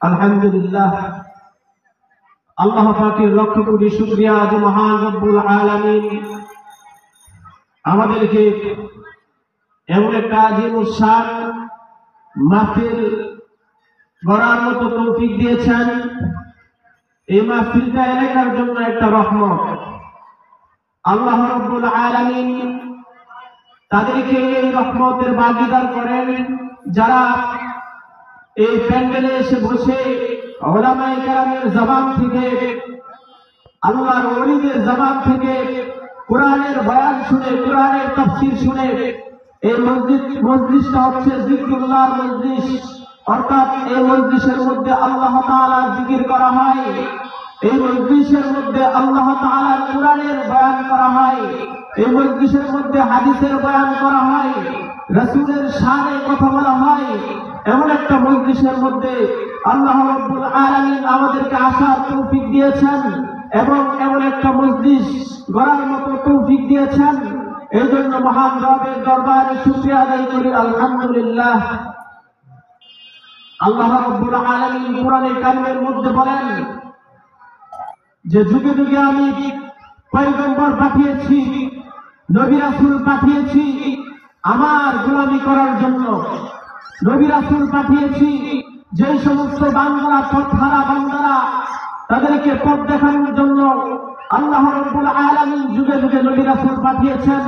আলহামদুলিল্লাহ, আল্লাহ পাকের লক্ষ কোটি শুকরিয়া যে মহান রব্বুল আলামিন আমাদেরকে এমন একটা আজিমুস শান মাহফিল গড়ার মতো তৌফিক দিয়েছেন। এই মাহফিলটা এলাকার জন্য একটা রহমত। আল্লাহ রব্বুল আলামিন তাদেরকে এই রহমতের ভাগীদার করেন যারা এই প্যান্ডেলে এসে বসে উলামায়ে কেরামের জবান থেকে, আল্লাহর ওলিদের জবান থেকে কোরআনের বয়ান শুনে, কোরআনের তাফসীর শুনে, এই মজলিসটা হচ্ছে যিকরুল্লাহর মজলিস, অর্থাৎ এই মজলিসের মধ্যে আল্লাহ তাআলার জিকির করা হয়, এই মজলিসের মধ্যে আল্লাহ তাআলার কোরআনের বয়ান করা হয়, এই মজলিসের মধ্যে হাদিসের বয়ান করা হয়, রাসূলের শানে কথা বলা হয়। এমন একটা মজলিসের মধ্যে আল্লাহ রাব্বুল আলামিন আমাদেরকে আসার তৌফিক দিয়েছেন এবং এমন একটা মজলিস গড়ার মতো তৌফিক দিয়েছেন। এই জন্য মহান রবের দরবারে শুকরিয়া আদায় করি, আলহামদুলিল্লাহ। আল্লাহ রাব্বুল আলামিন কোরআনে কারিমের মধ্যে বলেন যে যুগে যুগে আমি পয়গম্বর পাঠিয়েছি, নবী রাসূল পাঠিয়েছি আমার গোলামি করার জন্য। নবী রাসূল পাঠিয়েছি যে সমস্ত বান্দারা, পথহারা বান্দারা, তাদেরকে পথ দেখানোর জন্য আল্লাহ রাব্বুল আলামিন যুগে যুগে নবী রাসূল পাঠিয়েছেন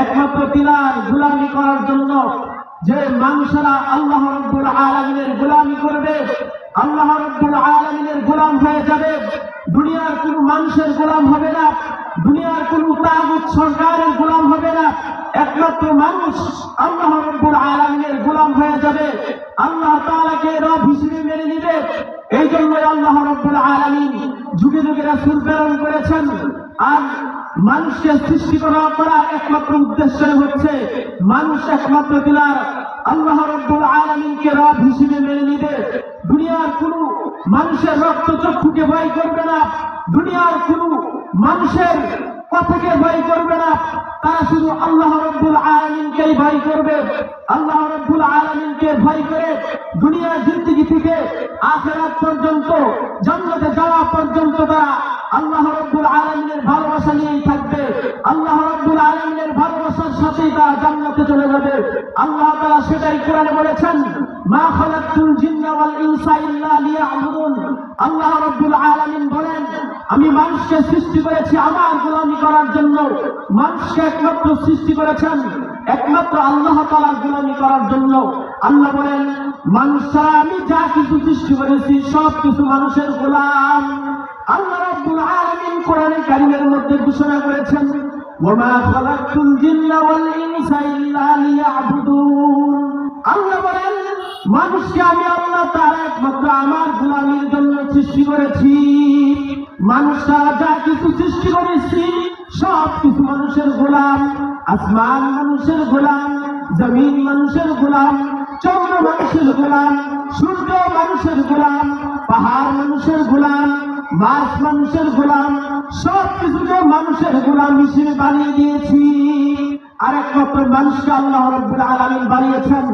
একমাত্র তিনার গোলামি করার জন্য। যে মানুষেরা আল্লাহ রাব্বুল আলামিনের গোলামি করবে, আল্লাহ রাব্বুল আলামিনের গোলাম হয়ে যাবে, দুনিয়ার কোন মানুষের গোলাম হবে না, দুনিয়ার কোন তাগুত সরকারের গোলাম হবে না, একমাত্র মানুষ আল্লাহ রাব্বুল আলামিনের গোলাম হয়ে যাবে, আল্লাহ তাআলাকে রব হিসেবে মেনে নিবে। এই জন্য আল্লাহ রাব্বুল আলামিন যুগে যুগে রাসূল প্রেরণ করেছেন। আর মানুষকে সৃষ্টি করার একমাত্র উদ্দেশ্য হচ্ছে মানুষ একমাত্র তিনার আল্লাহ রাব্বুল আলামিনকে রব হিসেবে মেনে নিবে। দুনিয়ার কোন মানুষের রক্ত চক্ষুকে ভয় করবে না, দুনিয়ার কোন মানুষের কথাকে ভয় করবে না, তারা শুধু আল্লাহ রাব্বুল আলামিনকেই ভয় করবে। আল্লাহ রাব্বুল আলামিনকে ভয় করে দুনিয়ার জিন্দেগি থেকে আখিরাত পর্যন্ত, জান্নাতে যাওয়া পর্যন্ত তারা আল্লাহ রাব্বুল আলামিনের ভালোবাসা নিয়েই থাকবে। আল্লাহ রাব্বুল আলামিনের ভালোবাসার সাথেই তারা জান্নাতে চলে যাবে। আল্লাহ তাআলা সেটাই কোরআনে বলেছেন, মা খালাকতুল জিন্না ওয়াল ইনসা ইল্লা লিয়াবুদুন। আল্লাহ রাব্বুল আলামিন বলেন, আমি মানুষকে সৃষ্টি করেছি আমার গোলামি করার জন্য। মানুষকে একমাত্র সৃষ্টি করেছেন একমাত্র আল্লাহ তাআলার গোলামি করার জন্য। আল্লাহ বলেন, মানুষ ছাড়া আমি যা কিছু সৃষ্টি করেছি সব কিছু মানুষের গোলাম। আল্লাহ রাব্বুল আলামিন কোরআনে কারীমের মধ্যে ঘোষণা করেছেন, ওয়ামা খালাকতুল জিন্না ওয়াল ইনসা ইল্লা লিয়াবুদুন। আল্লাহ বলেন, মানুষকে আমি আল্লাহ তাআলা একমাত্র আমার গোলামির জন্য সৃষ্টি করেছি। মানুষরা যা কিছু সৃষ্টি করেছি সব কিছু মানুষের গোলাম। আসমান মানুষের গোলাম, জমিন মানুষের গোলাম, চন্দ্র মানুষের গোলাম, সূর্য মানুষের গোলাম, পাহাড় মানুষের গোলাম, মাছ মানুষের গোলাম, সব কিছুকে মানুষের গোলাম হিসেবে বানিয়ে দিয়েছি। আর একমাত্র মানুষকে আল্লাহ রাব্বুল আলামিন বানিয়েছেন।